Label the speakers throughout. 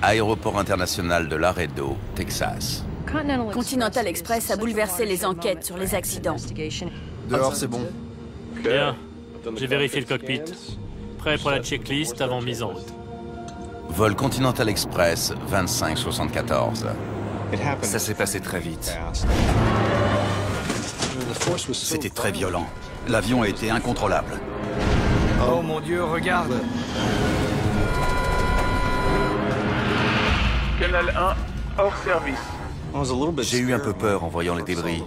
Speaker 1: Aéroport international de Laredo, Texas.
Speaker 2: Continental Express a bouleversé les enquêtes sur les accidents.
Speaker 3: Dehors, c'est bon.
Speaker 4: Bien. J'ai vérifié le cockpit. Prêt pour la checklist avant mise en route.
Speaker 1: Vol Continental Express 2574.
Speaker 5: Ça s'est passé très vite. C'était très violent. L'avion a été incontrôlable.
Speaker 6: Oh mon Dieu, regarde!
Speaker 7: Canal 1, hors service.
Speaker 5: J'ai eu un peu peur en voyant les débris.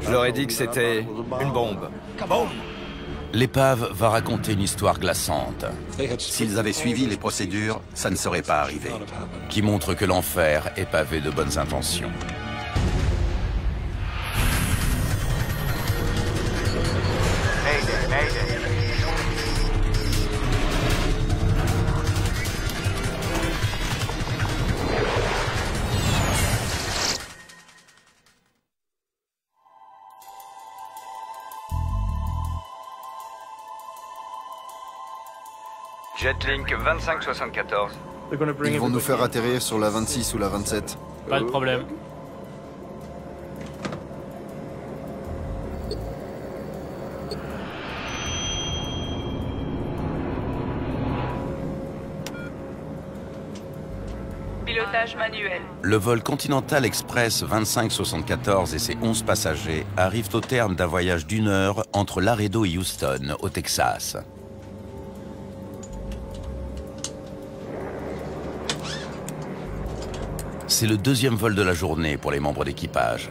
Speaker 6: Je leur ai dit que c'était une bombe. Boum!
Speaker 1: L'épave va raconter une histoire glaçante
Speaker 5: S'ils avaient suivi les procédures, ça ne serait pas arrivé.
Speaker 1: qui montre que l'enfer est pavé de bonnes intentions.
Speaker 6: Jetlink 2574.
Speaker 3: Ils vont nous faire atterrir sur la 26 ou la 27.
Speaker 4: Pas de problème.
Speaker 8: Pilotage manuel.
Speaker 1: Le vol Continental Express 2574 et ses 11 passagers arrivent au terme d'un voyage d'1 heure entre Laredo et Houston, au Texas. C'est le deuxième vol de la journée pour les membres d'équipage.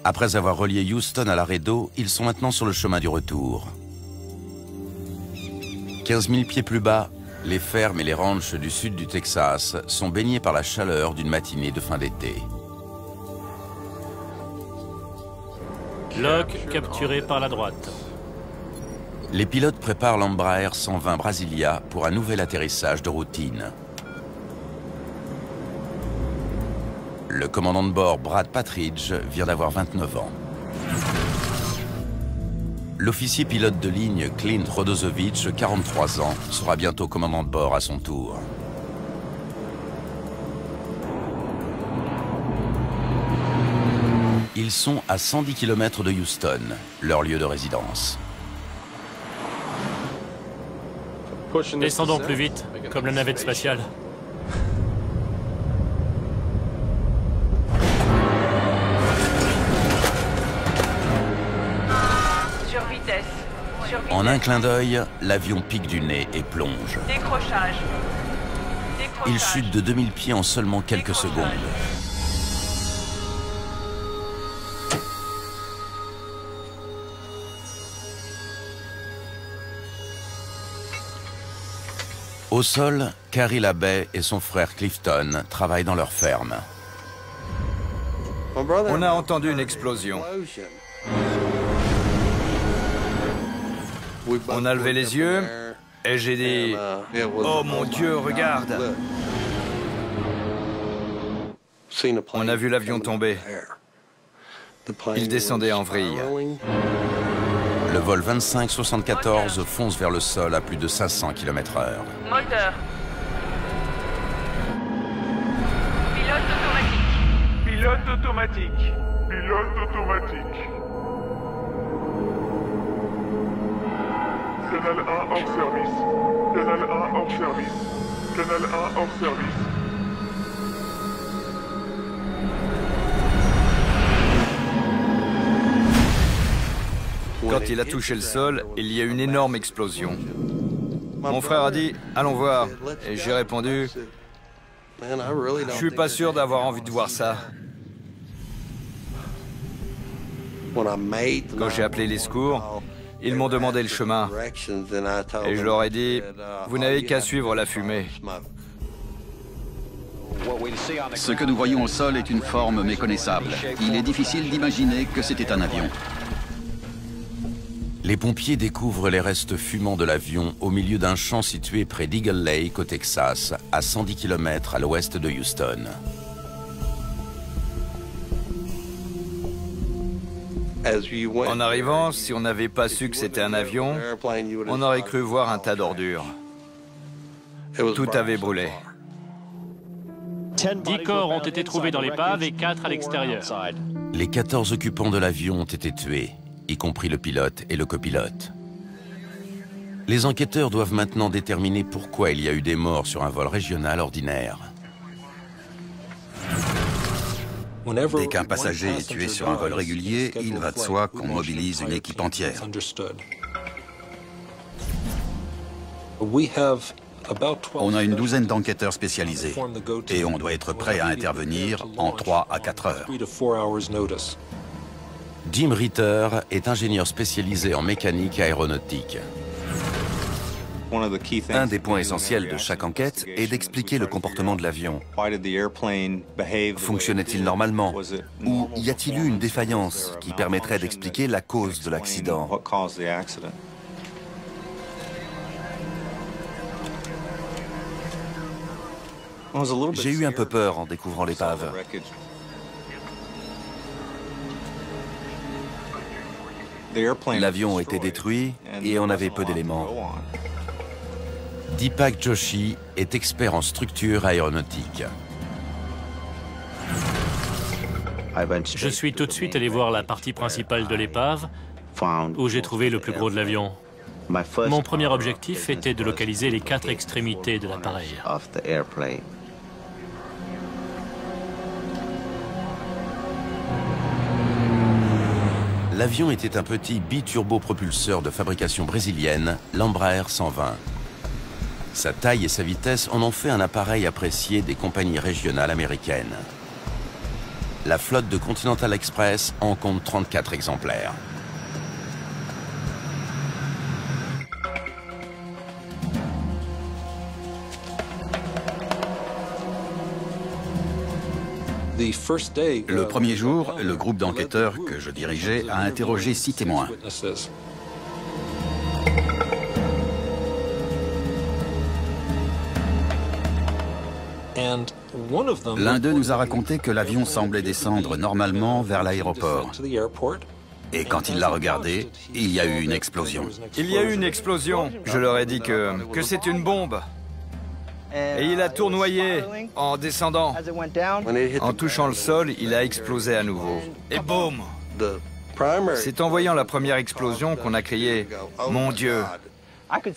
Speaker 1: Après avoir relié Houston à Laredo, ils sont maintenant sur le chemin du retour. 15 000 pieds plus bas, les fermes et les ranchs du sud du Texas sont baignés par la chaleur d'une matinée de fin d'été.
Speaker 4: Locke capturé par la droite.
Speaker 1: Les pilotes préparent l'Embraer 120 Brasilia pour un nouvel atterrissage de routine. Le commandant de bord, Brad Patridge, vient d'avoir 29 ans. L'officier pilote de ligne, Clint Rodozovic, 43 ans, sera bientôt commandant de bord à son tour. Ils sont à 110 km de Houston, leur lieu de résidence.
Speaker 4: Descendons plus vite, comme la navette spatiale.
Speaker 8: Sur vitesse.
Speaker 1: En un clin d'œil, l'avion pique du nez et plonge.
Speaker 8: Décrochage.
Speaker 1: Il chute de 2000 pieds en seulement quelques secondes. Au sol, Carrie Labey et son frère Clifton travaillent dans leur ferme.
Speaker 6: On a entendu une explosion. On a levé les yeux et j'ai dit « Oh mon Dieu, regarde !» On a vu l'avion tomber. Il descendait en vrille.
Speaker 1: Le vol 2574 fonce vers le sol à plus de 500 km/h.
Speaker 8: Moteur. Pilote automatique.
Speaker 7: Pilote automatique. Pilote automatique. Canal 1 hors service. Canal 1 hors service. Canal 1 hors service.
Speaker 6: Quand il a touché le sol, il y a eu une énorme explosion. Mon frère a dit « Allons voir ». Et j'ai répondu « Je suis pas sûr d'avoir envie de voir ça ». Quand j'ai appelé les secours, ils m'ont demandé le chemin. Et je leur ai dit « Vous n'avez qu'à suivre la fumée ».
Speaker 5: Ce que nous voyons au sol est une forme méconnaissable. Il est difficile d'imaginer que c'était un avion.
Speaker 1: Les pompiers découvrent les restes fumants de l'avion au milieu d'un champ situé près d'Eagle Lake au Texas, à 110 km à l'ouest de Houston.
Speaker 6: En arrivant, si on n'avait pas su que c'était un avion, on aurait cru voir un tas d'ordures. Tout avait brûlé.
Speaker 4: 10 corps ont été trouvés dans l'épave et 4 à l'extérieur.
Speaker 1: Les 14 occupants de l'avion ont été tués, y compris le pilote et le copilote. Les enquêteurs doivent maintenant déterminer pourquoi il y a eu des morts sur un vol régional ordinaire.
Speaker 5: Dès qu'un passager est tué sur un vol régulier, il va de soi qu'on mobilise une équipe entière. On a une douzaine d'enquêteurs spécialisés et on doit être prêt à intervenir en 3 à 4 heures.
Speaker 1: Jim Ritter est ingénieur spécialisé en mécanique aéronautique.
Speaker 9: Un des points essentiels de chaque enquête est d'expliquer le comportement de l'avion. Fonctionnait-il normalement? Ou y a-t-il eu une défaillance qui permettrait d'expliquer la cause de l'accident? J'ai eu un peu peur en découvrant l'épave. L'avion était détruit et on avait peu d'éléments.
Speaker 1: Deepak Joshi est expert en structure aéronautique.
Speaker 4: Je suis tout de suite allé voir la partie principale de l'épave, où j'ai trouvé le plus gros de l'avion. Mon premier objectif était de localiser les 4 extrémités de l'appareil.
Speaker 1: L'avion était un petit biturbopropulseur de fabrication brésilienne, l'Embraer 120. Sa taille et sa vitesse en ont fait un appareil apprécié des compagnies régionales américaines. La flotte de Continental Express en compte 34 exemplaires.
Speaker 5: Le premier jour, le groupe d'enquêteurs que je dirigeais a interrogé 6 témoins. L'un d'eux nous a raconté que l'avion semblait descendre normalement vers l'aéroport. Et quand il l'a regardé, il y a eu une explosion.
Speaker 6: Il y a eu une explosion. Je leur ai dit que c'est une bombe. Et il a tournoyé en descendant. En touchant le sol, il a explosé à nouveau. Et boum! C'est en voyant la première explosion qu'on a crié « Mon Dieu !»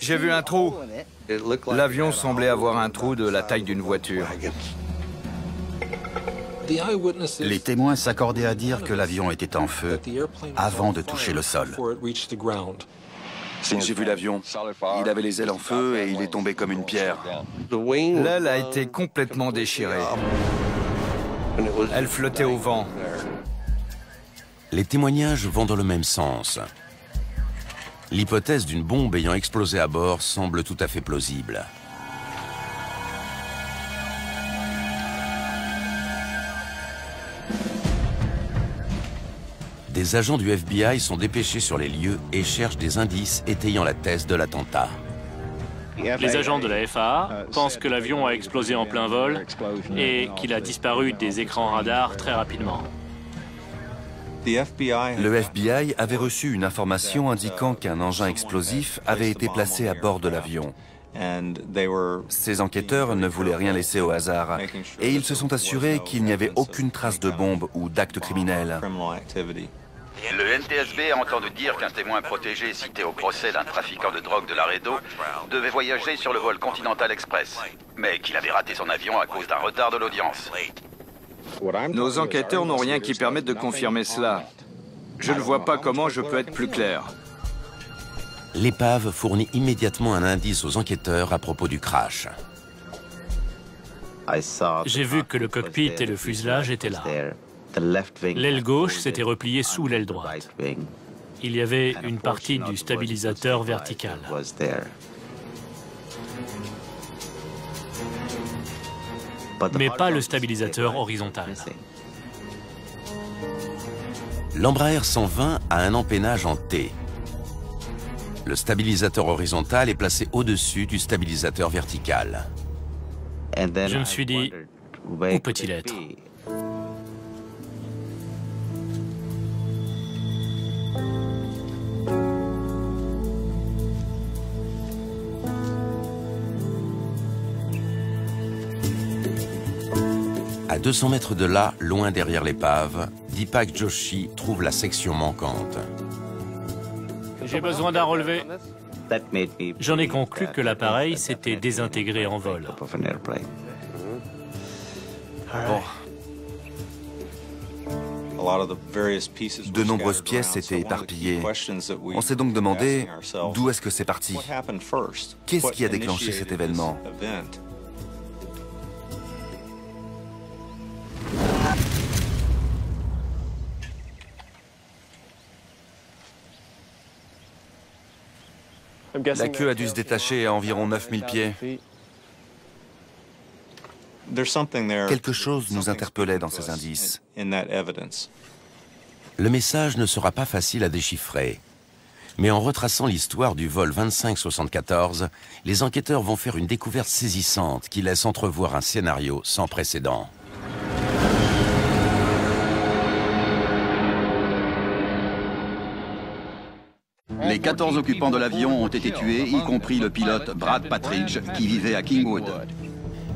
Speaker 6: J'ai vu un trou. L'avion semblait avoir un trou de la taille d'une voiture.
Speaker 5: Les témoins s'accordaient à dire que l'avion était en feu avant de toucher le sol.
Speaker 9: J'ai vu l'avion. Il avait les ailes en feu et il est tombé comme une pierre.
Speaker 6: L'aile a été complètement déchirée. Elle flottait au vent.
Speaker 1: Les témoignages vont dans le même sens. L'hypothèse d'une bombe ayant explosé à bord semble tout à fait plausible. Des agents du FBI sont dépêchés sur les lieux et cherchent des indices étayant la thèse de l'attentat.
Speaker 4: Les agents de la FAA pensent que l'avion a explosé en plein vol et qu'il a disparu des écrans radars très rapidement.
Speaker 9: Le FBI avait reçu une information indiquant qu'un engin explosif avait été placé à bord de l'avion. Ces enquêteurs ne voulaient rien laisser au hasard et ils se sont assurés qu'il n'y avait aucune trace de bombe ou d'acte criminel.
Speaker 5: Le NTSB a entendu dire qu'un témoin protégé cité au procès d'un trafiquant de drogue de Laredo devait voyager sur le vol Continental Express, mais qu'il avait raté son avion à cause d'un retard de l'audience.
Speaker 6: Nos enquêteurs n'ont rien qui permette de confirmer cela. Je ne vois pas comment je peux être plus clair.
Speaker 1: L'épave fournit immédiatement un indice aux enquêteurs à propos du crash.
Speaker 4: J'ai vu que le cockpit et le fuselage étaient là. L'aile gauche s'était repliée sous l'aile droite. Il y avait une partie du stabilisateur vertical. Mais pas le stabilisateur horizontal.
Speaker 1: L'Embraer 120 a un empennage en T. Le stabilisateur horizontal est placé au-dessus du stabilisateur vertical.
Speaker 4: Je me suis dit, où peut-il être?
Speaker 1: À 200 mètres de là, loin derrière l'épave, Deepak Joshi trouve la section manquante.
Speaker 4: J'ai besoin d'un relevé. J'en ai conclu que l'appareil s'était désintégré en vol.
Speaker 9: Bon. De nombreuses pièces étaient éparpillées. On s'est donc demandé d'où est-ce que c'est parti. Qu'est-ce qui a déclenché cet événement? La queue a dû se détacher à environ 9000 pieds. Quelque chose nous interpellait dans ces indices.
Speaker 1: Le message ne sera pas facile à déchiffrer. Mais en retraçant l'histoire du vol 2574, les enquêteurs vont faire une découverte saisissante qui laisse entrevoir un scénario sans précédent.
Speaker 5: Les 14 occupants de l'avion ont été tués, y compris le pilote Brad Patridge, qui vivait à Kingwood.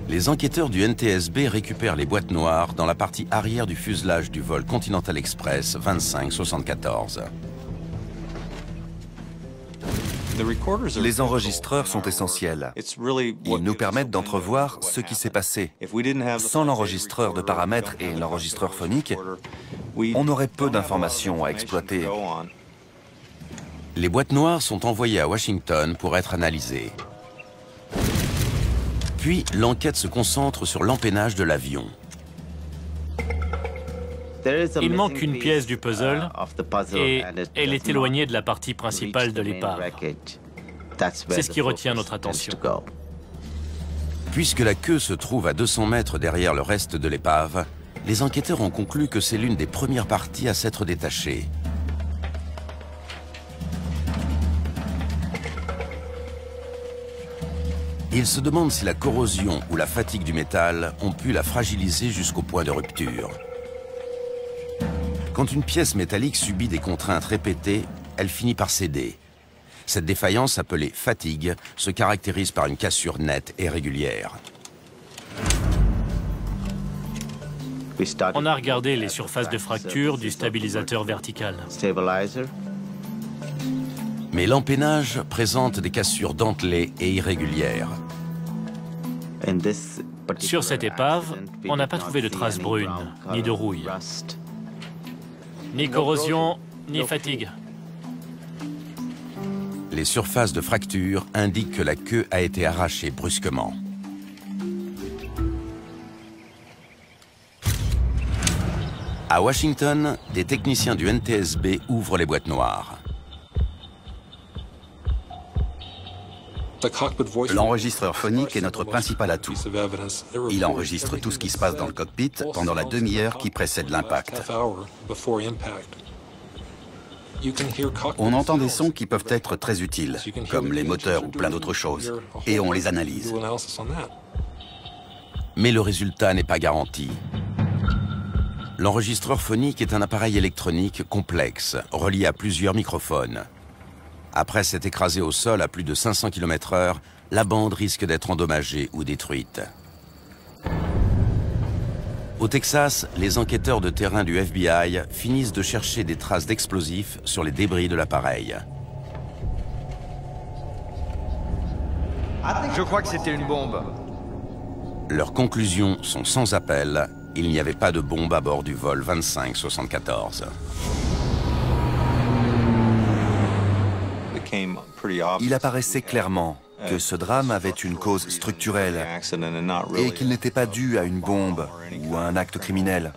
Speaker 1: Les enquêteurs du NTSB récupèrent les boîtes noires dans la partie arrière du fuselage du vol Continental Express 2574.
Speaker 9: Les enregistreurs sont essentiels. Ils nous permettent d'entrevoir ce qui s'est passé. Sans l'enregistreur de paramètres et l'enregistreur phonique, on aurait peu d'informations à exploiter.
Speaker 1: Les boîtes noires sont envoyées à Washington pour être analysées. Puis, l'enquête se concentre sur l'empennage de l'avion.
Speaker 4: Il manque une pièce du puzzle et elle est éloignée de la partie principale de l'épave. C'est ce qui retient notre attention.
Speaker 1: Puisque la queue se trouve à 200 mètres derrière le reste de l'épave, les enquêteurs ont conclu que c'est l'une des premières parties à s'être détachée. Ils se demandent si la corrosion ou la fatigue du métal ont pu la fragiliser jusqu'au point de rupture. Quand une pièce métallique subit des contraintes répétées, elle finit par céder. Cette défaillance, appelée fatigue, se caractérise par une cassure nette et régulière.
Speaker 4: On a regardé les surfaces de fracture du stabilisateur vertical.
Speaker 1: Mais l'empennage présente des cassures dentelées et irrégulières.
Speaker 4: Sur cette épave, on n'a pas trouvé de traces brunes, ni de rouille. Ni corrosion, ni fatigue.
Speaker 1: Les surfaces de fracture indiquent que la queue a été arrachée brusquement. À Washington, des techniciens du NTSB ouvrent les boîtes noires.
Speaker 10: L'enregistreur phonique est notre principal atout. Il enregistre tout ce qui se passe dans le cockpit pendant la demi-heure qui précède l'impact. On entend des sons qui peuvent être très utiles, comme les moteurs ou plein d'autres choses, et on les analyse.
Speaker 1: Mais le résultat n'est pas garanti. L'enregistreur phonique est un appareil électronique complexe, relié à plusieurs microphones. Après s'être écrasé au sol à plus de 500 km/h, la bande risque d'être endommagée ou détruite. Au Texas, les enquêteurs de terrain du FBI finissent de chercher des traces d'explosifs sur les débris de l'appareil.
Speaker 6: Je crois que c'était une bombe.
Speaker 1: Leurs conclusions sont sans appel. Il n'y avait pas de bombe à bord du vol 2574.
Speaker 9: Il apparaissait clairement que ce drame avait une cause structurelle et qu'il n'était pas dû à une bombe ou à un acte criminel.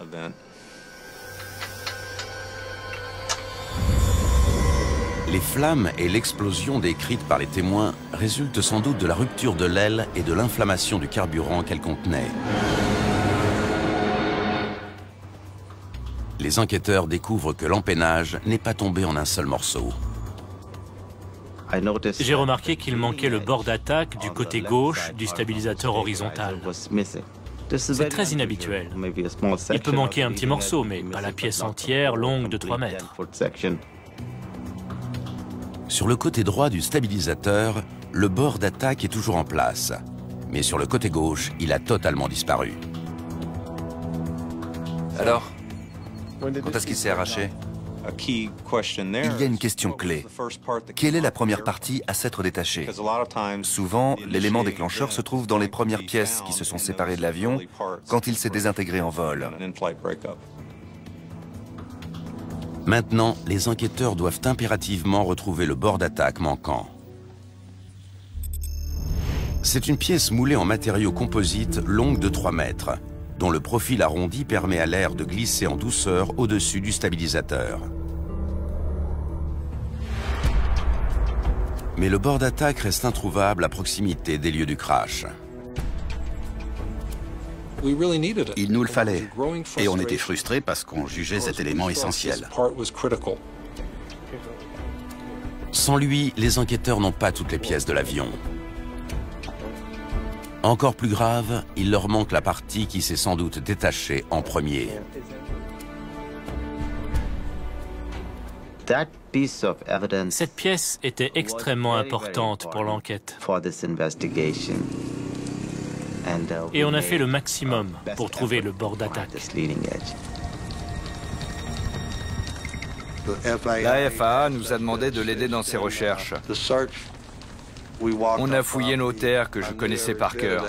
Speaker 1: Les flammes et l'explosion décrites par les témoins résultent sans doute de la rupture de l'aile et de l'inflammation du carburant qu'elle contenait. Les enquêteurs découvrent que l'empennage n'est pas tombé en un seul morceau.
Speaker 4: J'ai remarqué qu'il manquait le bord d'attaque du côté gauche du stabilisateur horizontal. C'est très inhabituel. Il peut manquer un petit morceau, mais pas la pièce entière longue de 3 mètres.
Speaker 1: Sur le côté droit du stabilisateur, le bord d'attaque est toujours en place. Mais sur le côté gauche, il a totalement disparu.
Speaker 9: Alors, quand est-ce qu'il s'est arraché? Il y a une question clé. Quelle est la première partie à s'être détachée? Souvent, l'élément déclencheur se trouve dans les premières pièces qui se sont séparées de l'avion quand il s'est désintégré en vol.
Speaker 1: Maintenant, les enquêteurs doivent impérativement retrouver le bord d'attaque manquant. C'est une pièce moulée en matériaux composites longue de 3 mètres, dont le profil arrondi permet à l'air de glisser en douceur au-dessus du stabilisateur. Mais le bord d'attaque reste introuvable à proximité des lieux du crash.
Speaker 10: Il nous le fallait, et on était frustrés parce qu'on jugeait cet élément essentiel.
Speaker 1: Sans lui, les enquêteurs n'ont pas toutes les pièces de l'avion. Encore plus grave, il leur manque la partie qui s'est sans doute détachée en premier.
Speaker 4: Cette pièce était extrêmement importante pour l'enquête. Et on a fait le maximum pour trouver le bord d'attaque.
Speaker 6: La FAA nous a demandé de l'aider dans ses recherches. On a fouillé nos terres que je connaissais par cœur.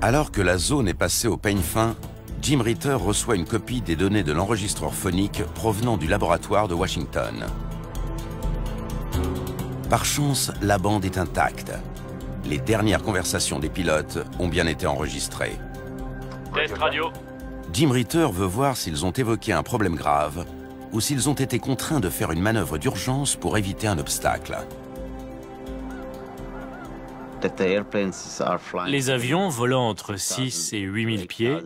Speaker 1: Alors que la zone est passée au peigne fin, Jim Ritter reçoit une copie des données de l'enregistreur phonique provenant du laboratoire de Washington. Par chance, la bande est intacte. Les dernières conversations des pilotes ont bien été enregistrées.
Speaker 4: Test radio.
Speaker 1: Jim Ritter veut voir s'ils ont évoqué un problème grave ou s'ils ont été contraints de faire une manœuvre d'urgence pour éviter un obstacle.
Speaker 4: Les avions volant entre 6 et 8 000 pieds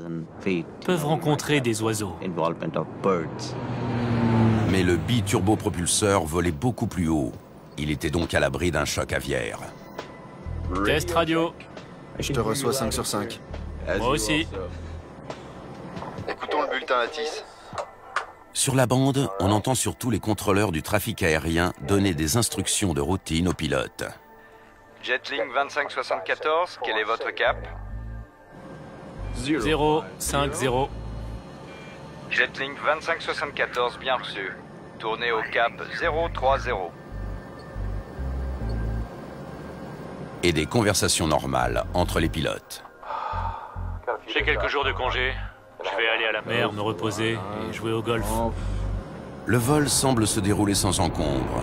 Speaker 4: peuvent rencontrer des oiseaux.
Speaker 1: Mais le biturbopropulseur volait beaucoup plus haut. Il était donc à l'abri d'un choc aviaire.
Speaker 4: Test radio.
Speaker 3: Je te reçois 5 sur 5.
Speaker 4: Moi aussi.
Speaker 3: Écoutons le bulletin Atis.
Speaker 1: Sur la bande, on entend surtout les contrôleurs du trafic aérien donner des instructions de routine aux pilotes.
Speaker 6: Jetlink 2574, quel est votre cap?
Speaker 4: 050.
Speaker 6: Jetlink 2574, bien reçu. Tournez au cap 030.
Speaker 1: Et des conversations normales entre les pilotes.
Speaker 4: J'ai quelques jours de congé. Je vais aller à la mer, me reposer et jouer au golf.
Speaker 1: Le vol semble se dérouler sans encombre,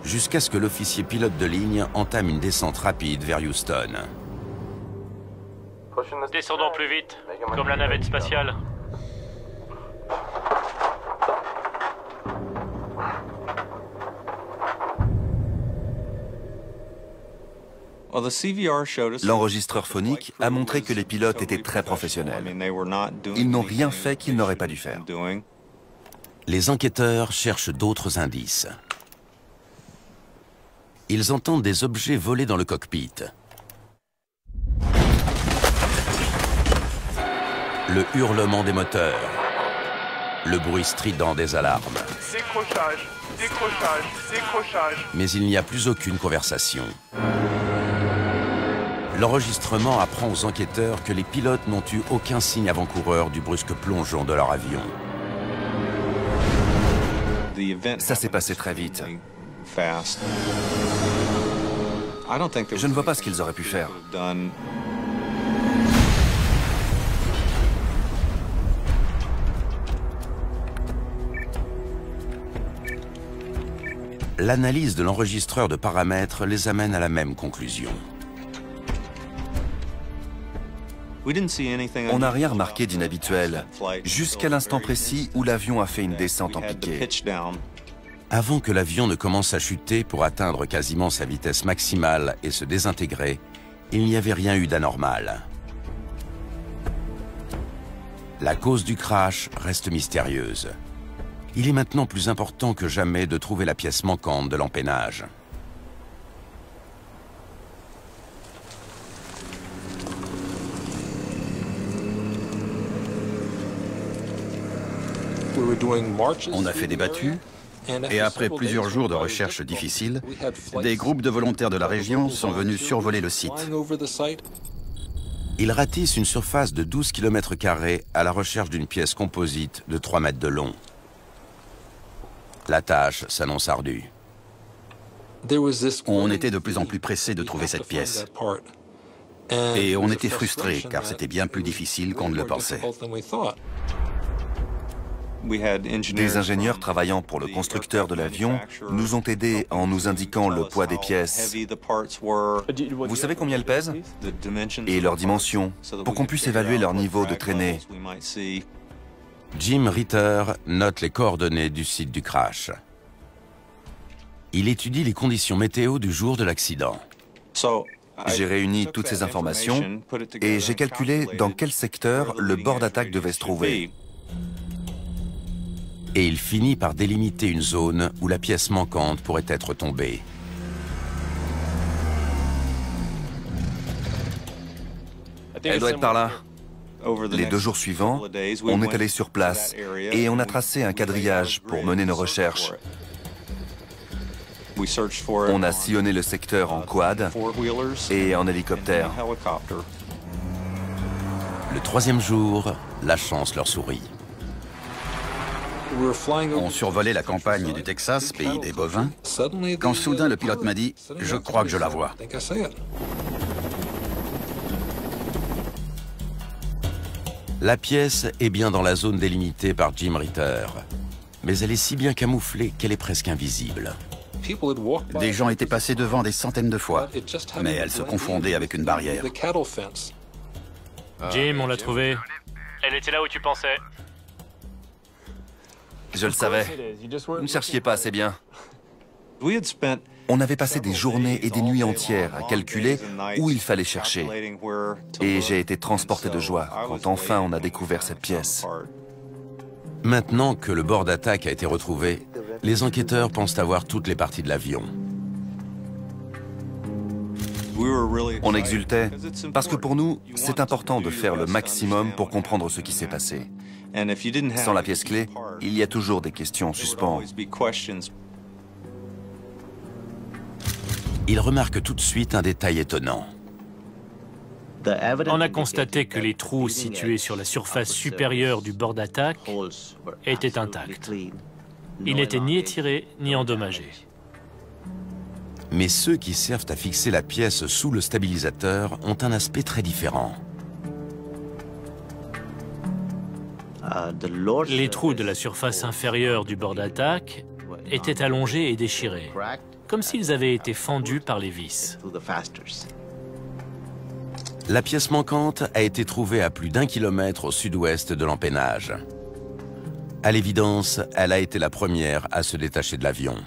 Speaker 1: jusqu'à ce que l'officier pilote de ligne entame une descente rapide vers Houston.
Speaker 4: Descendons plus vite, comme la navette spatiale.
Speaker 9: L'enregistreur phonique a montré que les pilotes étaient très professionnels. Ils n'ont rien fait qu'ils n'auraient pas dû faire.
Speaker 1: Les enquêteurs cherchent d'autres indices. Ils entendent des objets voler dans le cockpit. Le hurlement des moteurs. Le bruit strident des alarmes.
Speaker 7: Décrochage, décrochage, décrochage.
Speaker 1: Mais il n'y a plus aucune conversation. L'enregistrement apprend aux enquêteurs que les pilotes n'ont eu aucun signe avant-coureur du brusque plongeon de leur avion.
Speaker 9: Ça s'est passé très vite. Je ne vois pas ce qu'ils auraient pu faire.
Speaker 1: L'analyse de l'enregistreur de paramètres les amène à la même conclusion.
Speaker 9: On n'a rien remarqué d'inhabituel, jusqu'à l'instant précis où l'avion a fait une descente en piqué.
Speaker 1: Avant que l'avion ne commence à chuter pour atteindre quasiment sa vitesse maximale et se désintégrer, il n'y avait rien eu d'anormal. La cause du crash reste mystérieuse. Il est maintenant plus important que jamais de trouver la pièce manquante de l'empennage.
Speaker 10: On a fait des battues, Et après plusieurs jours de recherche difficiles, des groupes de volontaires de la région sont venus survoler le site.
Speaker 1: Ils ratissent une surface de 12 km² à la recherche d'une pièce composite de 3 mètres de long. La tâche s'annonce ardue.
Speaker 10: On était de plus en plus pressés de trouver cette pièce. Et on était frustrés car c'était bien plus difficile qu'on ne le pensait.
Speaker 9: Des ingénieurs travaillant pour le constructeur de l'avion nous ont aidés en nous indiquant le poids des pièces. Vous savez combien elles pèsent? Et leurs dimensions, pour qu'on puisse évaluer leur niveau de traînée.
Speaker 1: Jim Ritter note les coordonnées du site du crash. Il étudie les conditions météo du jour de l'accident.
Speaker 9: J'ai réuni toutes ces informations et j'ai calculé dans quel secteur le bord d'attaque devait se trouver.
Speaker 1: Et il finit par délimiter une zone où la pièce manquante pourrait être tombée.
Speaker 9: Elle doit être par là. Les 2 jours suivants, on est allé sur place et on a tracé un quadrillage pour mener nos recherches. On a sillonné le secteur en quad et en hélicoptère.
Speaker 1: Le 3e jour, la chance leur sourit.
Speaker 10: On survolait la campagne du Texas, pays des bovins, quand soudain le pilote m'a dit « Je crois que je la vois ».
Speaker 1: La pièce est bien dans la zone délimitée par Jim Ritter, mais elle est si bien camouflée qu'elle est presque invisible.
Speaker 10: Des gens étaient passés devant des centaines de fois, mais elle se confondait avec une barrière.
Speaker 4: Jim, on l'a trouvée. Elle était là où tu pensais.
Speaker 9: Je le savais. Vous ne cherchiez pas assez bien. On avait passé des journées et des nuits entières à calculer où il fallait chercher. Et j'ai été transporté de joie quand enfin on a découvert cette pièce.
Speaker 1: Maintenant que le bord d'attaque a été retrouvé, les enquêteurs pensent avoir toutes les parties de l'avion.
Speaker 9: On exultait parce que pour nous, c'est important de faire le maximum pour comprendre ce qui s'est passé. Sans la pièce clé, il y a toujours des questions en suspens.
Speaker 1: Ils remarquent tout de suite un détail étonnant.
Speaker 4: On a constaté que les trous situés sur la surface supérieure du bord d'attaque étaient intacts. Ils n'étaient ni étirés ni endommagés.
Speaker 1: Mais ceux qui servent à fixer la pièce sous le stabilisateur ont un aspect très différent.
Speaker 4: Les trous de la surface inférieure du bord d'attaque étaient allongés et déchirés, comme s'ils avaient été fendus par les vis.
Speaker 1: La pièce manquante a été trouvée à plus d'1 kilomètre au sud-ouest de l'empennage. À l'évidence, elle a été la première à se détacher de l'avion.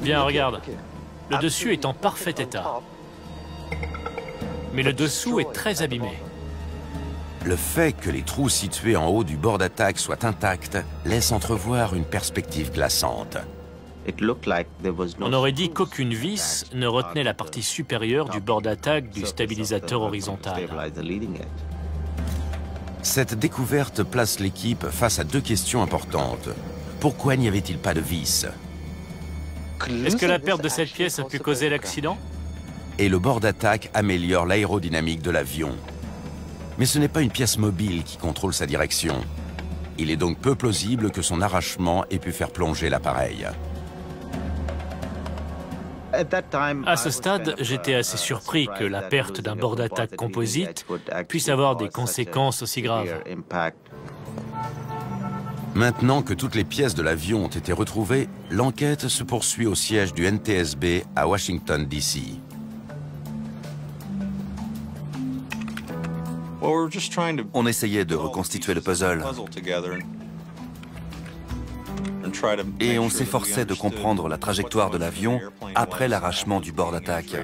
Speaker 4: Bien, regarde. Le dessus est en parfait état. Mais le dessous est très abîmé.
Speaker 1: Le fait que les trous situés en haut du bord d'attaque soient intacts laisse entrevoir une perspective glaçante.
Speaker 4: On aurait dit qu'aucune vis ne retenait la partie supérieure du bord d'attaque du stabilisateur horizontal.
Speaker 1: Cette découverte place l'équipe face à 2 questions importantes. Pourquoi n'y avait-il pas de vis?
Speaker 4: Est-ce que la perte de cette pièce a pu causer l'accident?
Speaker 1: Et le bord d'attaque améliore l'aérodynamique de l'avion. Mais ce n'est pas une pièce mobile qui contrôle sa direction. Il est donc peu plausible que son arrachement ait pu faire plonger l'appareil.
Speaker 4: À ce stade, j'étais assez surpris que la perte d'un bord d'attaque composite puisse avoir des conséquences aussi graves.
Speaker 1: Maintenant que toutes les pièces de l'avion ont été retrouvées, l'enquête se poursuit au siège du NTSB à Washington, D.C.
Speaker 9: On essayait de reconstituer le puzzle. Et on s'efforçait de comprendre la trajectoire de l'avion après l'arrachement du bord d'attaque.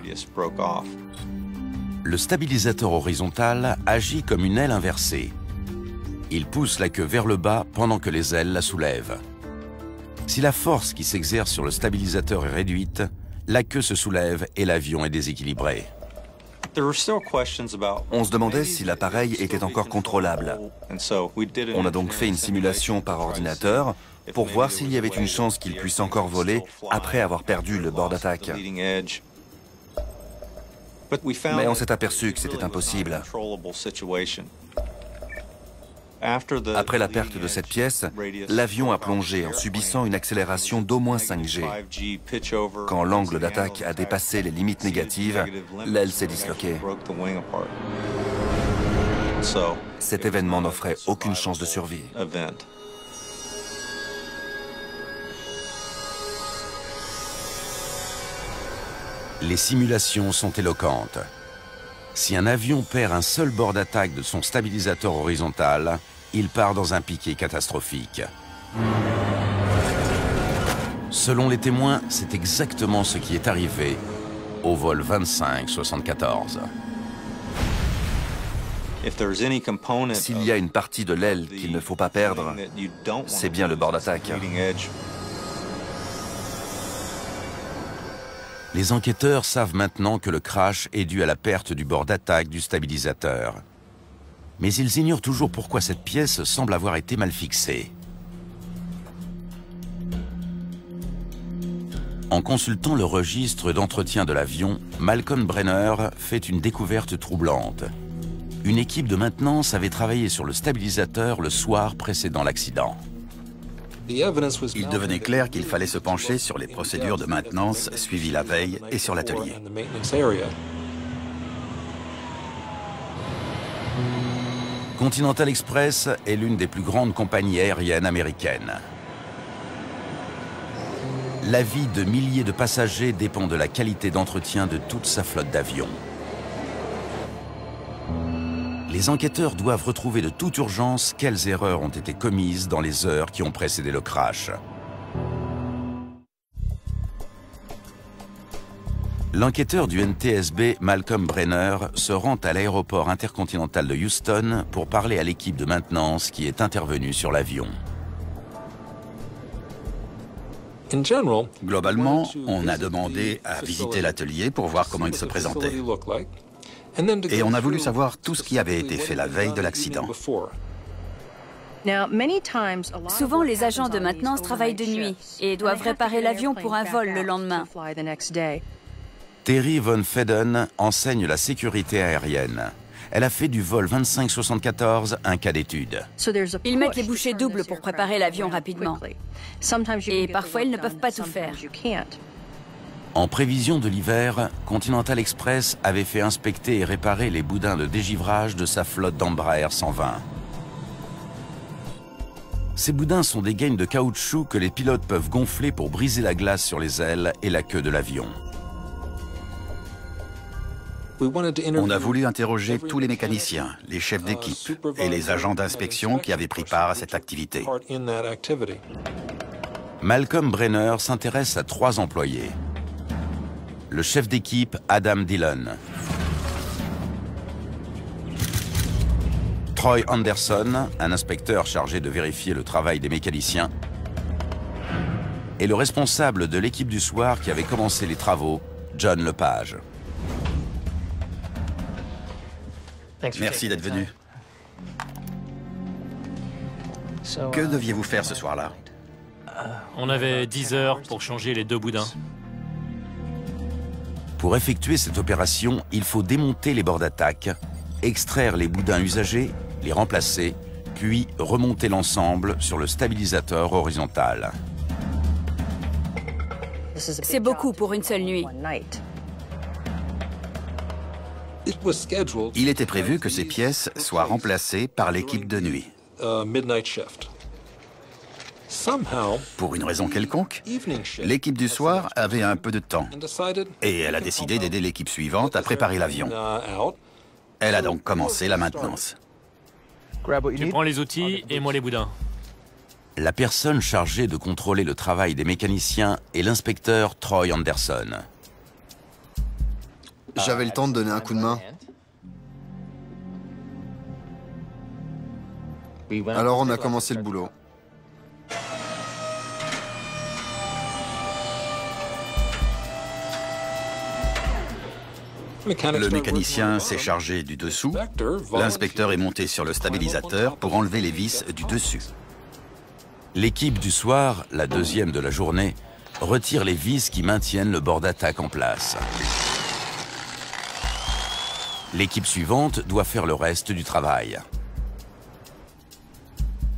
Speaker 1: Le stabilisateur horizontal agit comme une aile inversée. Il pousse la queue vers le bas pendant que les ailes la soulèvent. Si la force qui s'exerce sur le stabilisateur est réduite, la queue se soulève et l'avion est déséquilibré.
Speaker 9: On se demandait si l'appareil était encore contrôlable. On a donc fait une simulation par ordinateur pour voir s'il y avait une chance qu'il puisse encore voler après avoir perdu le bord d'attaque. Mais on s'est aperçu que c'était impossible. Après la perte de cette pièce, l'avion a plongé en subissant une accélération d'au moins 5G. Quand l'angle d'attaque a dépassé les limites négatives, l'aile s'est disloquée. Cet événement n'offrait aucune chance de survie.
Speaker 1: Les simulations sont éloquentes. Si un avion perd un seul bord d'attaque de son stabilisateur horizontal, il part dans un piqué catastrophique. Selon les témoins, c'est exactement ce qui est arrivé au vol 2574.
Speaker 9: S'il y a une partie de l'aile qu'il ne faut pas perdre, c'est bien le bord d'attaque.
Speaker 1: Les enquêteurs savent maintenant que le crash est dû à la perte du bord d'attaque du stabilisateur. Mais ils ignorent toujours pourquoi cette pièce semble avoir été mal fixée. En consultant le registre d'entretien de l'avion, Malcolm Brenner fait une découverte troublante. Une équipe de maintenance avait travaillé sur le stabilisateur le soir précédant l'accident.
Speaker 10: Il devenait clair qu'il fallait se pencher sur les procédures de maintenance suivies la veille et sur l'atelier.
Speaker 1: Continental Express est l'une des plus grandes compagnies aériennes américaines. La vie de milliers de passagers dépend de la qualité d'entretien de toute sa flotte d'avions. Les enquêteurs doivent retrouver de toute urgence quelles erreurs ont été commises dans les heures qui ont précédé le crash. L'enquêteur du NTSB, Malcolm Brenner, se rend à l'aéroport intercontinental de Houston pour parler à l'équipe de maintenance qui est intervenue sur l'avion.
Speaker 10: Globalement, on a demandé à visiter l'atelier pour voir comment il se présentait. Et on a voulu savoir tout ce qui avait été fait la veille de l'accident.
Speaker 2: Souvent, les agents de maintenance travaillent de nuit et doivent réparer l'avion pour un vol le lendemain.
Speaker 1: Terry Von Fedden enseigne la sécurité aérienne. Elle a fait du vol 2574 un cas d'étude.
Speaker 2: Ils mettent les bouchées doubles pour préparer l'avion rapidement. Et parfois, ils ne peuvent pas tout faire.
Speaker 1: En prévision de l'hiver, Continental Express avait fait inspecter et réparer les boudins de dégivrage de sa flotte d'Embraer 120. Ces boudins sont des gaines de caoutchouc que les pilotes peuvent gonfler pour briser la glace sur les ailes et la queue de l'avion.
Speaker 10: On a voulu interroger tous les mécaniciens, les chefs d'équipe et les agents d'inspection qui avaient pris part à cette activité.
Speaker 1: Malcolm Brenner s'intéresse à 3 employés. Le chef d'équipe, Adam Dillon. Troy Anderson, un inspecteur chargé de vérifier le travail des mécaniciens. Et le responsable de l'équipe du soir qui avait commencé les travaux, John Lepage.
Speaker 10: Merci d'être venu. Que deviez-vous faire ce soir-là?
Speaker 4: On avait 10 heures pour changer les 2 boudins.
Speaker 1: Pour effectuer cette opération, il faut démonter les bords d'attaque, extraire les boudins usagés, les remplacer, puis remonter l'ensemble sur le stabilisateur horizontal.
Speaker 2: C'est beaucoup pour une seule nuit.
Speaker 10: Il était prévu que ces pièces soient remplacées par l'équipe de nuit. Pour une raison quelconque, l'équipe du soir avait un peu de temps et elle a décidé d'aider l'équipe suivante à préparer l'avion. Elle a donc commencé la maintenance.
Speaker 4: Tu prends les outils et moi les boudins.
Speaker 1: La personne chargée de contrôler le travail des mécaniciens est l'inspecteur Troy Anderson.
Speaker 3: J'avais le temps de donner un coup de main. Alors on a commencé le boulot.
Speaker 10: Le mécanicien s'est chargé du dessous. L'inspecteur est monté sur le stabilisateur pour enlever les vis du dessus.
Speaker 1: L'équipe du soir, la deuxième de la journée, retire les vis qui maintiennent le bord d'attaque en place. L'équipe suivante doit faire le reste du travail.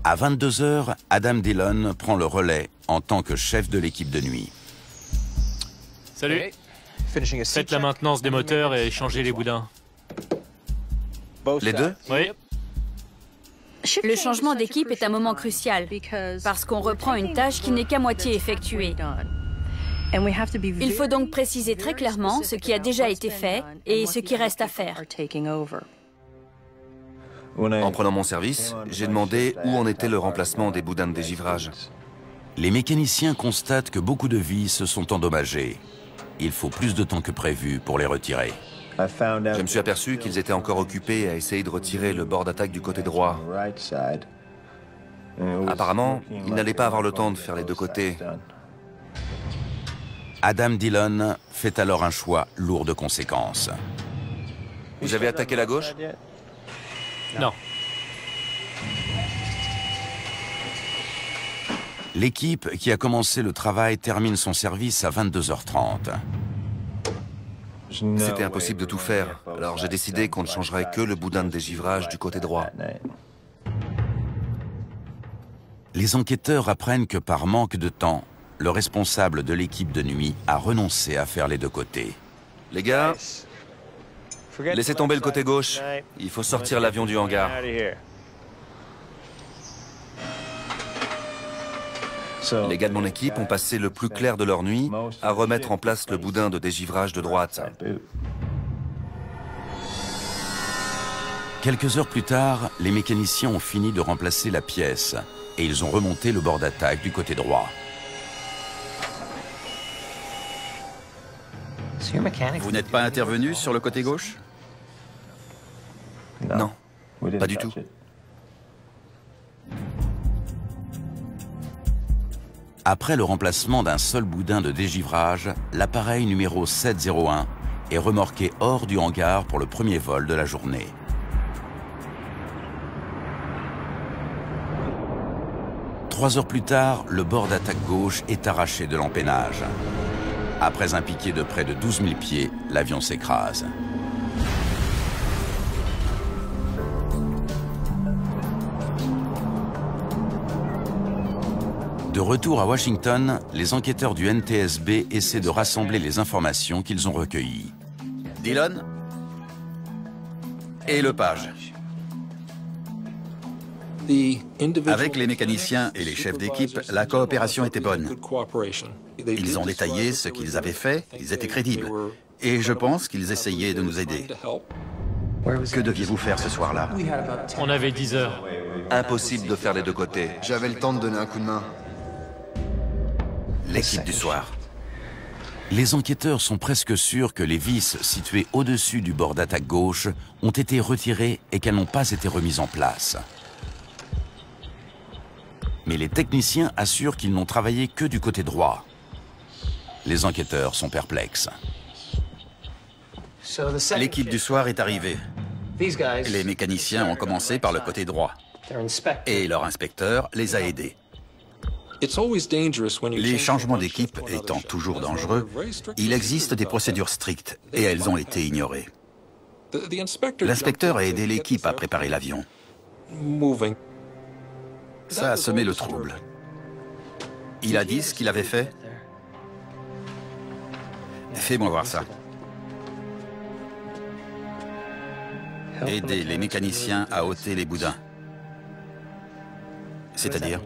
Speaker 1: À 22 h, Adam Dillon prend le relais en tant que chef de l'équipe de nuit.
Speaker 4: Salut. Faites la maintenance des moteurs et changez les boudins.
Speaker 9: Les deux?
Speaker 4: Oui.
Speaker 2: Le changement d'équipe est un moment crucial, parce qu'on reprend une tâche qui n'est qu'à moitié effectuée. Il faut donc préciser très clairement ce qui a déjà été fait et ce qui reste à faire.
Speaker 9: En prenant mon service, j'ai demandé où en était le remplacement des boudins de dégivrage.
Speaker 1: Les mécaniciens constatent que beaucoup de vis sont endommagées. Il faut plus de temps que prévu pour les retirer.
Speaker 9: Je me suis aperçu qu'ils étaient encore occupés à essayer de retirer le bord d'attaque du côté droit. Apparemment, ils n'allaient pas avoir le temps de faire les deux côtés.
Speaker 1: Adam Dillon fait alors un choix lourd de conséquences.
Speaker 9: Vous avez attaqué la gauche?
Speaker 4: Non.
Speaker 1: L'équipe qui a commencé le travail termine son service à 22 h 30.
Speaker 9: C'était impossible de tout faire, alors j'ai décidé qu'on ne changerait que le boudin de dégivrage du côté droit.
Speaker 1: Les enquêteurs apprennent que par manque de temps, le responsable de l'équipe de nuit a renoncé à faire les deux côtés.
Speaker 9: Les gars, laissez tomber le côté gauche. Il faut sortir l'avion du hangar. Les gars de mon équipe ont passé le plus clair de leur nuit à remettre en place le boudin de dégivrage de droite.
Speaker 1: Quelques heures plus tard, les mécaniciens ont fini de remplacer la pièce et ils ont remonté le bord d'attaque du côté droit.
Speaker 10: Vous n'êtes pas intervenu sur le côté gauche?
Speaker 9: Non, pas du tout.
Speaker 1: Après le remplacement d'un seul boudin de dégivrage, l'appareil numéro 701 est remorqué hors du hangar pour le premier vol de la journée. Trois heures plus tard, le bord d'attaque gauche est arraché de l'empennage. Après un piqué de près de 12 000 pieds, l'avion s'écrase. De retour à Washington, les enquêteurs du NTSB essaient de rassembler les informations qu'ils ont recueillies.
Speaker 10: Dillon et Lepage. Avec les mécaniciens et les chefs d'équipe, la coopération était bonne. Ils ont détaillé ce qu'ils avaient fait, ils étaient crédibles. Et je pense qu'ils essayaient de nous aider. Que deviez-vous faire ce soir-là?
Speaker 4: On avait 10 heures.
Speaker 9: Impossible de faire les deux côtés.
Speaker 3: J'avais le temps de donner un coup de main.
Speaker 10: L'équipe du soir.
Speaker 1: Les enquêteurs sont presque sûrs que les vis situées au-dessus du bord d'attaque gauche ont été retirées et qu'elles n'ont pas été remises en place. Mais les techniciens assurent qu'ils n'ont travaillé que du côté droit. Les enquêteurs sont perplexes.
Speaker 10: L'équipe du soir est arrivée. Les mécaniciens ont commencé par le côté droit. Et leur inspecteur les a aidés. Les changements d'équipe étant toujours dangereux, il existe des procédures strictes et elles ont été ignorées. L'inspecteur a aidé l'équipe à préparer l'avion. Ça a semé le trouble. Il a dit ce qu'il avait fait. Fais-moi voir ça. Aider les mécaniciens à ôter les boudins. C'est-à-dire?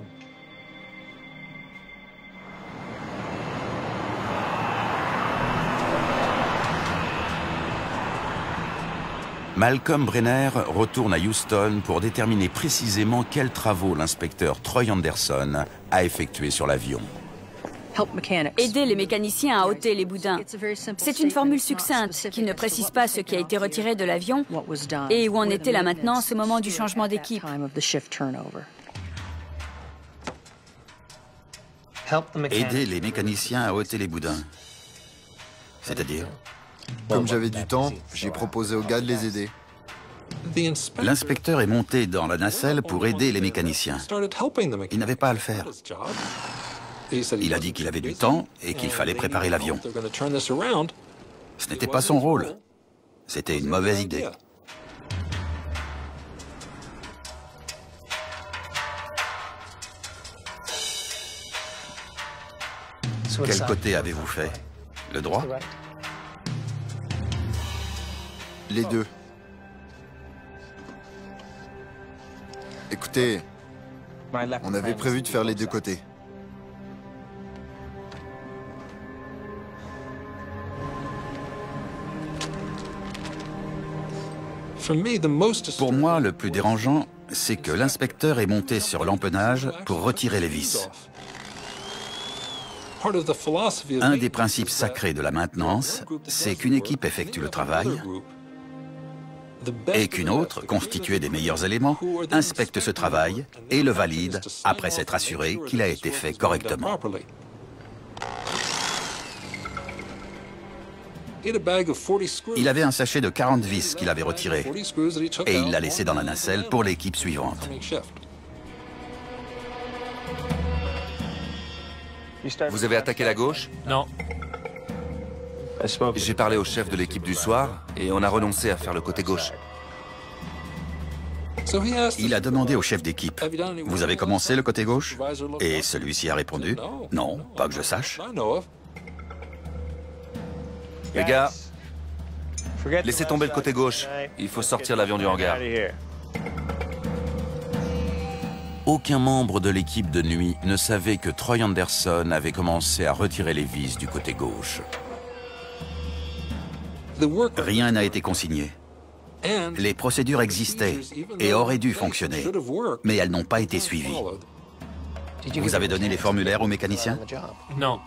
Speaker 1: Malcolm Brenner retourne à Houston pour déterminer précisément quels travaux l'inspecteur Troy Anderson a effectués sur l'avion.
Speaker 2: Aider les mécaniciens à ôter les boudins. C'est une formule succincte qui ne précise pas ce qui a été retiré de l'avion et où en était la maintenance au moment du changement d'équipe.
Speaker 10: Aider les mécaniciens à ôter les boudins. C'est-à-dire?
Speaker 3: Comme j'avais du temps, j'ai proposé aux gars de les aider.
Speaker 10: L'inspecteur est monté dans la nacelle pour aider les mécaniciens. Il n'avait pas à le faire. Il a dit qu'il avait du temps et qu'il fallait préparer l'avion. Ce n'était pas son rôle. C'était une mauvaise idée. Quel côté avez-vous fait? Le droit?
Speaker 3: Les deux. Écoutez, on avait prévu de faire les deux côtés.
Speaker 10: Pour moi, le plus dérangeant, c'est que l'inspecteur est monté sur l'empennage pour retirer les vis. Un des principes sacrés de la maintenance, c'est qu'une équipe effectue le travail et qu'une autre, constituée des meilleurs éléments, inspecte ce travail et le valide après s'être assuré qu'il a été fait correctement. Il avait un sachet de 40 vis qu'il avait retiré et il l'a laissé dans la nacelle pour l'équipe suivante.
Speaker 9: Vous avez attaqué la gauche?
Speaker 4: Non.
Speaker 9: J'ai parlé au chef de l'équipe du soir et on a renoncé à faire le côté gauche.
Speaker 10: Il a demandé au chef d'équipe, « Vous avez commencé le côté gauche ?» Et celui-ci a répondu, « Non, pas que je sache. »
Speaker 9: Les gars, laissez tomber le côté gauche. Il faut sortir l'avion du hangar.
Speaker 1: Aucun membre de l'équipe de nuit ne savait que Troy Anderson avait commencé à retirer les vis du côté gauche.
Speaker 10: Rien n'a été consigné. Les procédures existaient et auraient dû fonctionner, mais elles n'ont pas été suivies. Vous avez donné les formulaires aux mécaniciens?
Speaker 4: Non.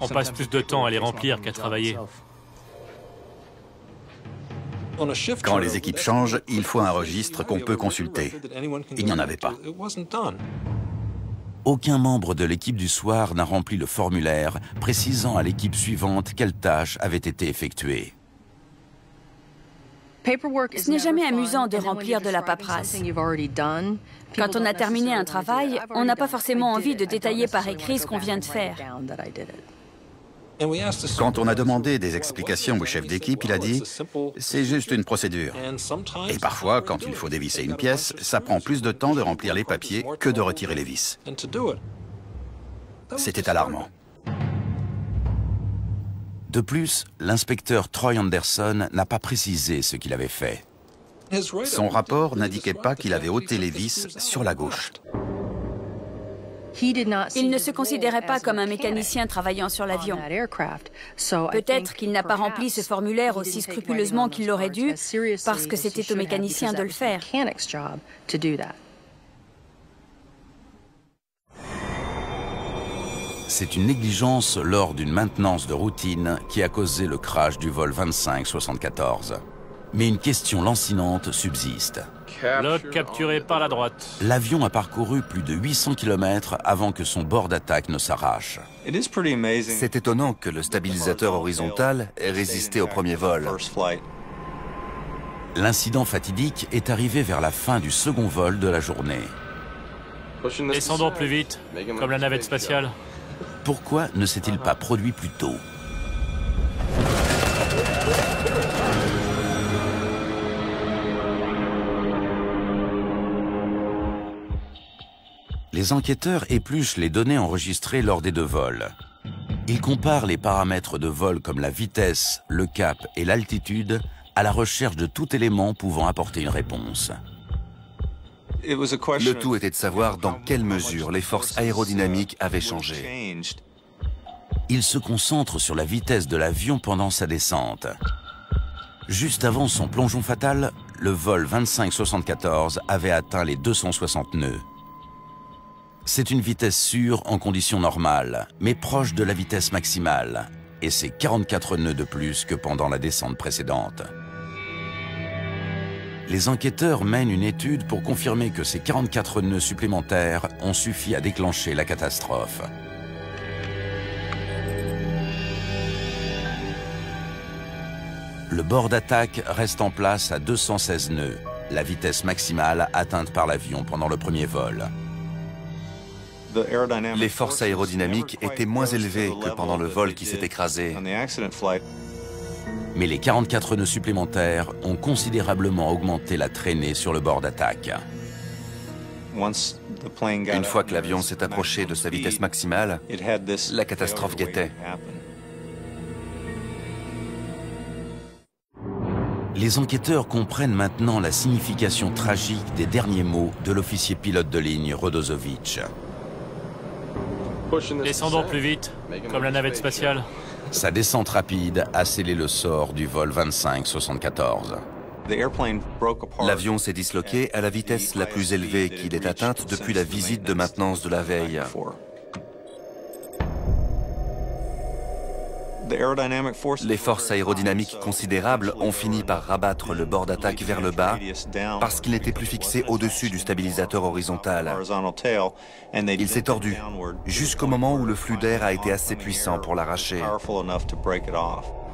Speaker 4: On passe plus de temps à les remplir qu'à travailler.
Speaker 10: Quand les équipes changent, il faut un registre qu'on peut consulter. Il n'y en avait pas.
Speaker 1: Aucun membre de l'équipe du soir n'a rempli le formulaire précisant à l'équipe suivante quelle tâche avait été effectuée.
Speaker 2: Ce n'est jamais amusant de remplir de la paperasse. Quand on a terminé un travail, on n'a pas forcément envie de détailler par écrit ce qu'on vient de faire.
Speaker 10: Quand on a demandé des explications au chef d'équipe, il a dit « C'est juste une procédure ». Et parfois, quand il faut dévisser une pièce, ça prend plus de temps de remplir les papiers que de retirer les vis. C'était alarmant.
Speaker 1: De plus, l'inspecteur Troy Anderson n'a pas précisé ce qu'il avait fait.
Speaker 10: Son rapport n'indiquait pas qu'il avait ôté les vis sur la gauche.
Speaker 2: Il ne se considérait pas comme un mécanicien travaillant sur l'avion. Peut-être qu'il n'a pas rempli ce formulaire aussi scrupuleusement qu'il l'aurait dû, parce que c'était au mécanicien de le faire.
Speaker 1: C'est une négligence lors d'une maintenance de routine qui a causé le crash du vol 2574. Mais une question lancinante subsiste.
Speaker 4: Log capturé par la droite.
Speaker 1: L'avion a parcouru plus de 800 km avant que son bord d'attaque ne s'arrache.
Speaker 9: C'est étonnant que le stabilisateur horizontal ait résisté au premier vol.
Speaker 1: L'incident fatidique est arrivé vers la fin du second vol de la journée.
Speaker 4: Descendons plus vite, comme la navette spatiale.
Speaker 1: Pourquoi ne s'est-il pas produit plus tôt? Les enquêteurs épluchent les données enregistrées lors des deux vols. Ils comparent les paramètres de vol comme la vitesse, le cap et l'altitude à la recherche de tout élément pouvant apporter une réponse.
Speaker 9: Le tout était de savoir dans quelle mesure les forces aérodynamiques avaient changé.
Speaker 1: Ils se concentrent sur la vitesse de l'avion pendant sa descente. Juste avant son plongeon fatal, le vol 2574 avait atteint les 260 nœuds. C'est une vitesse sûre en conditions normales, mais proche de la vitesse maximale, et c'est 44 nœuds de plus que pendant la descente précédente. Les enquêteurs mènent une étude pour confirmer que ces 44 nœuds supplémentaires ont suffi à déclencher la catastrophe. le bord d'attaque reste en place à 216 nœuds, la vitesse maximale atteinte par l'avion pendant le premier vol.
Speaker 9: Les forces aérodynamiques étaient moins élevées que pendant le vol qui s'est écrasé.
Speaker 1: Mais les 44 nœuds supplémentaires ont considérablement augmenté la traînée sur le bord d'attaque.
Speaker 9: Une fois que l'avion s'est approché de sa vitesse maximale, la catastrophe guettait.
Speaker 1: Les enquêteurs comprennent maintenant la signification tragique des derniers mots de l'officier pilote de ligne Rodozovic.
Speaker 4: Descendons plus vite, comme la navette spatiale.
Speaker 1: Sa descente rapide a scellé le sort du vol 2574.
Speaker 9: L'avion s'est disloqué à la vitesse la plus élevée qu'il ait atteinte depuis la visite de maintenance de la veille. Les forces aérodynamiques considérables ont fini par rabattre le bord d'attaque vers le bas parce qu'il n'était plus fixé au-dessus du stabilisateur horizontal. Il s'est tordu jusqu'au moment où le flux d'air a été assez puissant pour l'arracher.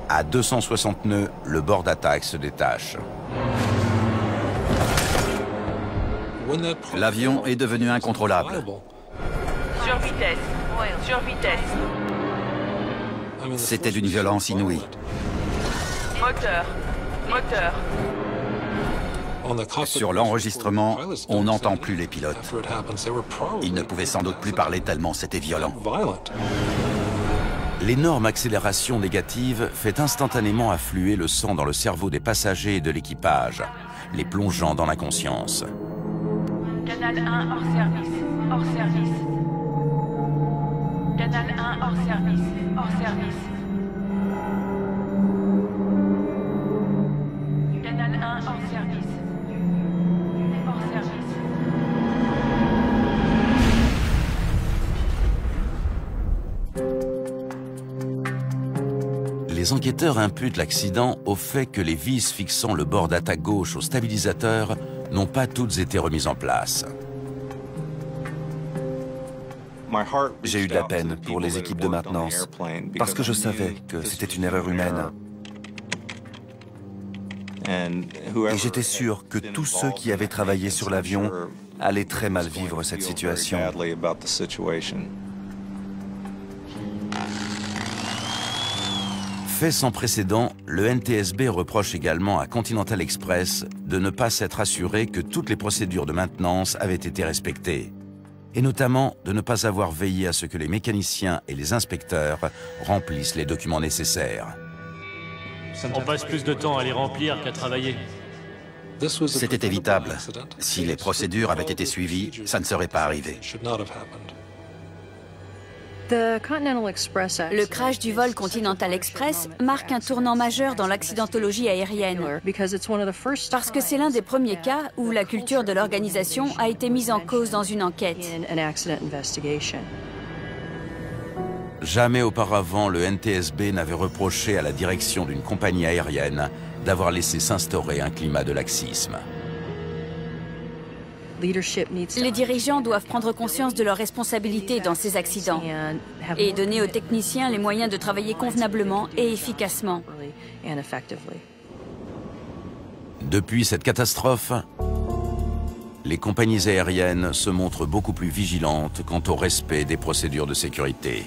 Speaker 1: À 260 nœuds, le bord d'attaque se détache.
Speaker 10: L'avion est devenu incontrôlable.
Speaker 8: Sur vitesse. Sur vitesse.
Speaker 10: C'était d'une violence inouïe.
Speaker 8: Moteur. Moteur.
Speaker 10: Sur l'enregistrement, on n'entend plus les pilotes. Ils ne pouvaient sans doute plus parler tellement c'était violent.
Speaker 1: L'énorme accélération négative fait instantanément affluer le sang dans le cerveau des passagers et de l'équipage, les plongeant dans l'inconscience.
Speaker 8: Canal 1 hors service. Hors service. Canal 1 hors service. Hors service. Canal 1 hors service. Hors service.
Speaker 1: Les enquêteurs imputent l'accident au fait que les vis fixant le bord d'attaque gauche au stabilisateur n'ont pas toutes été remises en place.
Speaker 9: J'ai eu de la peine pour les équipes de maintenance, parce que je savais que c'était une erreur humaine. Et j'étais sûr que tous ceux qui avaient travaillé sur l'avion allaient très mal vivre cette situation.
Speaker 1: Fait sans précédent, le NTSB reproche également à Continental Express de ne pas s'être assuré que toutes les procédures de maintenance avaient été respectées, et notamment de ne pas avoir veillé à ce que les mécaniciens et les inspecteurs remplissent les documents nécessaires.
Speaker 4: On passe plus de temps à les remplir qu'à travailler.
Speaker 10: C'était évitable. Si les procédures avaient été suivies, ça ne serait pas arrivé.
Speaker 2: Le crash du vol Continental Express marque un tournant majeur dans l'accidentologie aérienne, parce que c'est l'un des premiers cas où la culture de l'organisation a été mise en cause dans une enquête.
Speaker 1: Jamais auparavant, le NTSB n'avait reproché à la direction d'une compagnie aérienne d'avoir laissé s'instaurer un climat de laxisme.
Speaker 2: Les dirigeants doivent prendre conscience de leurs responsabilités dans ces accidents et donner aux techniciens les moyens de travailler convenablement et efficacement.
Speaker 1: Depuis cette catastrophe, les compagnies aériennes se montrent beaucoup plus vigilantes quant au respect des procédures de sécurité.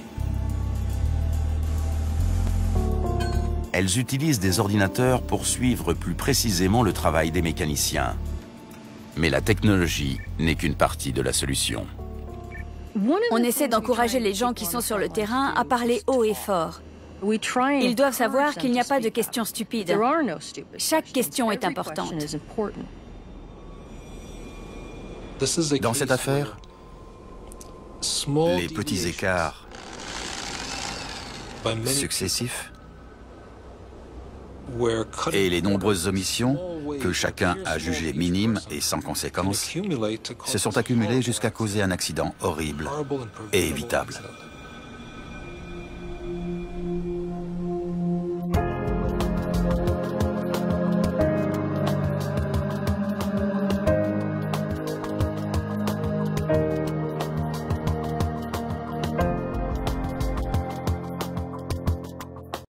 Speaker 1: Elles utilisent des ordinateurs pour suivre plus précisément le travail des mécaniciens. Mais la technologie n'est qu'une partie de la solution.
Speaker 2: On essaie d'encourager les gens qui sont sur le terrain à parler haut et fort. Ils doivent savoir qu'il n'y a pas de questions stupides. Chaque question est importante.
Speaker 10: Dans cette affaire, les petits écarts successifs et les nombreuses omissions que chacun a jugées minimes et sans conséquence se sont accumulés jusqu'à causer un accident horrible et évitable.